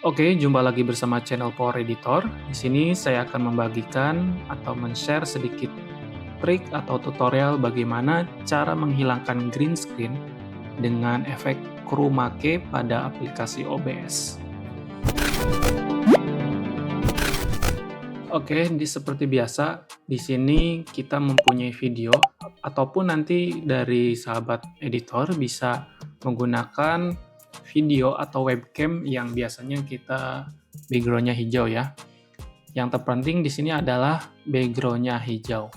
Oke, jumpa lagi bersama channel Power Editor. Di sini saya akan membagikan atau men-share sedikit trik atau tutorial bagaimana cara menghilangkan green screen dengan efek chroma key pada aplikasi OBS. Oke, seperti biasa, di sini kita mempunyai video ataupun nanti dari sahabat editor bisa menggunakan video atau webcam yang biasanya kita background-nya hijau ya. Yang terpenting di sini adalah background-nya hijau.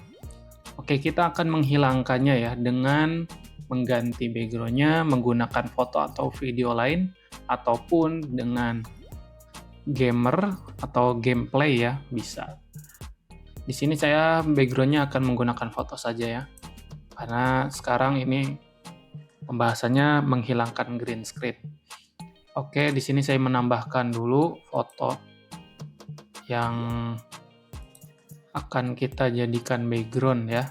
Oke, kita akan menghilangkannya ya dengan mengganti background-nya menggunakan foto atau video lain ataupun dengan gamer atau gameplay ya, bisa. Di sini saya background-nya akan menggunakan foto saja ya. Karena sekarang ini pembahasannya menghilangkan green screen. Oke, di sini saya menambahkan dulu foto yang akan kita jadikan background ya.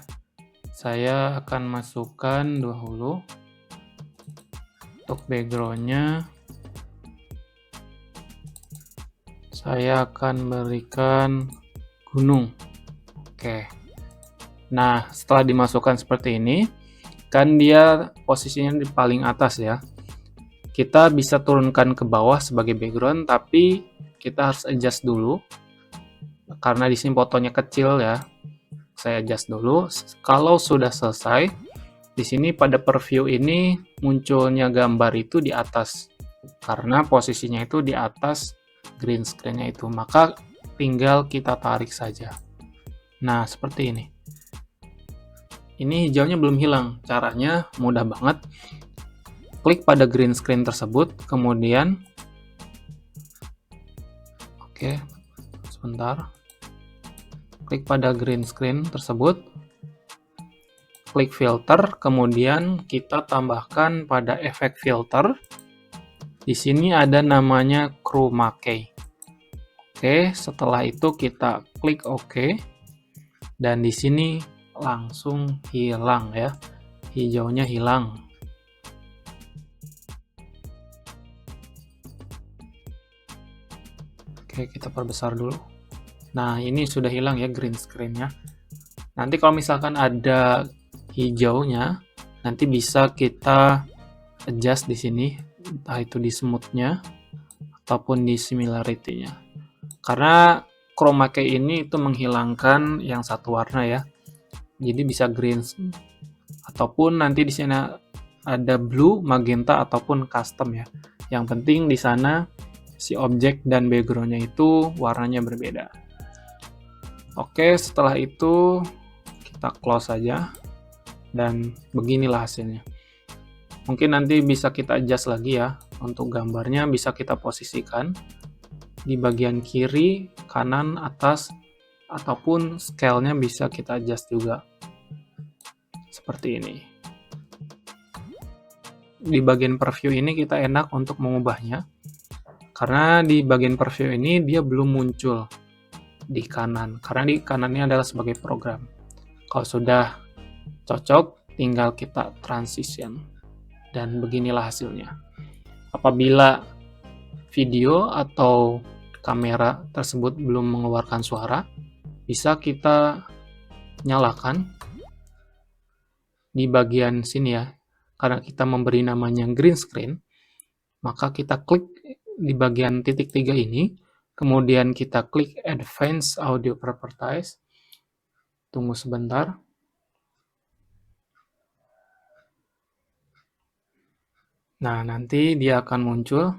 Saya akan masukkan dahulu untuk background-nya. Saya akan berikan gunung. Oke. Nah, setelah dimasukkan seperti ini, kan dia posisinya di paling atas ya. Kita bisa turunkan ke bawah sebagai background, tapi kita harus adjust dulu. Karena di sini fotonya kecil ya. Saya adjust dulu. Kalau sudah selesai, di sini pada preview ini munculnya gambar itu di atas. Karena posisinya itu di atas green screen-nya itu. Maka tinggal kita tarik saja. Nah, seperti ini. Ini hijaunya belum hilang. Caranya mudah banget. Klik pada green screen tersebut, kemudian oke, sebentar. Klik pada green screen tersebut. Klik filter, kemudian kita tambahkan pada efek filter. Di sini ada namanya chroma key. Oke, setelah itu kita klik OK. Dan di sini langsung hilang ya. Hijaunya hilang. Oke, kita perbesar dulu. Nah, ini sudah hilang ya green screen-nya. Nanti kalau misalkan ada hijaunya, nanti bisa kita adjust di sini, entah itu di smooth-nya ataupun di similarity-nya. Karena chroma key ini itu menghilangkan yang satu warna ya. Jadi bisa green ataupun nanti di sini ada blue, magenta ataupun custom ya. Yang penting di sana si objek dan background-nya itu warnanya berbeda. Oke, setelah itu kita close saja dan beginilah hasilnya. Mungkin nanti bisa kita adjust lagi ya. Untuk gambarnya bisa kita posisikan di bagian kiri, kanan, atas, ataupun scale-nya bisa kita adjust juga. Seperti ini. Di bagian preview ini kita enak untuk mengubahnya. Karena di bagian preview ini dia belum muncul di kanan. Karena di kanannya adalah sebagai program. Kalau sudah cocok, tinggal kita transition. Dan beginilah hasilnya. Apabila video atau kamera tersebut belum mengeluarkan suara, bisa kita nyalakan di bagian sini ya. Karena kita memberi namanya green screen, maka kita klik di bagian titik 3 ini, kemudian kita klik Advanced Audio Properties. Tunggu sebentar. Nah, nanti dia akan muncul.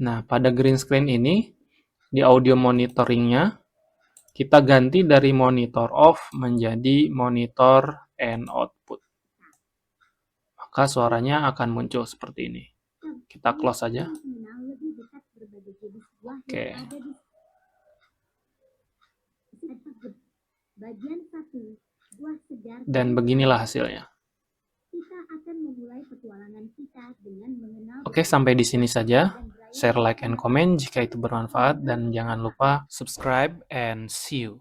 Nah, pada green screen ini, di audio monitoringnya, kita ganti dari monitor off menjadi monitor and output. Maka suaranya akan muncul seperti ini. Kita close saja. Oke. Dan beginilah hasilnya. Oke, sampai di sini saja. Share, like, and comment jika itu bermanfaat. Dan jangan lupa subscribe and see you.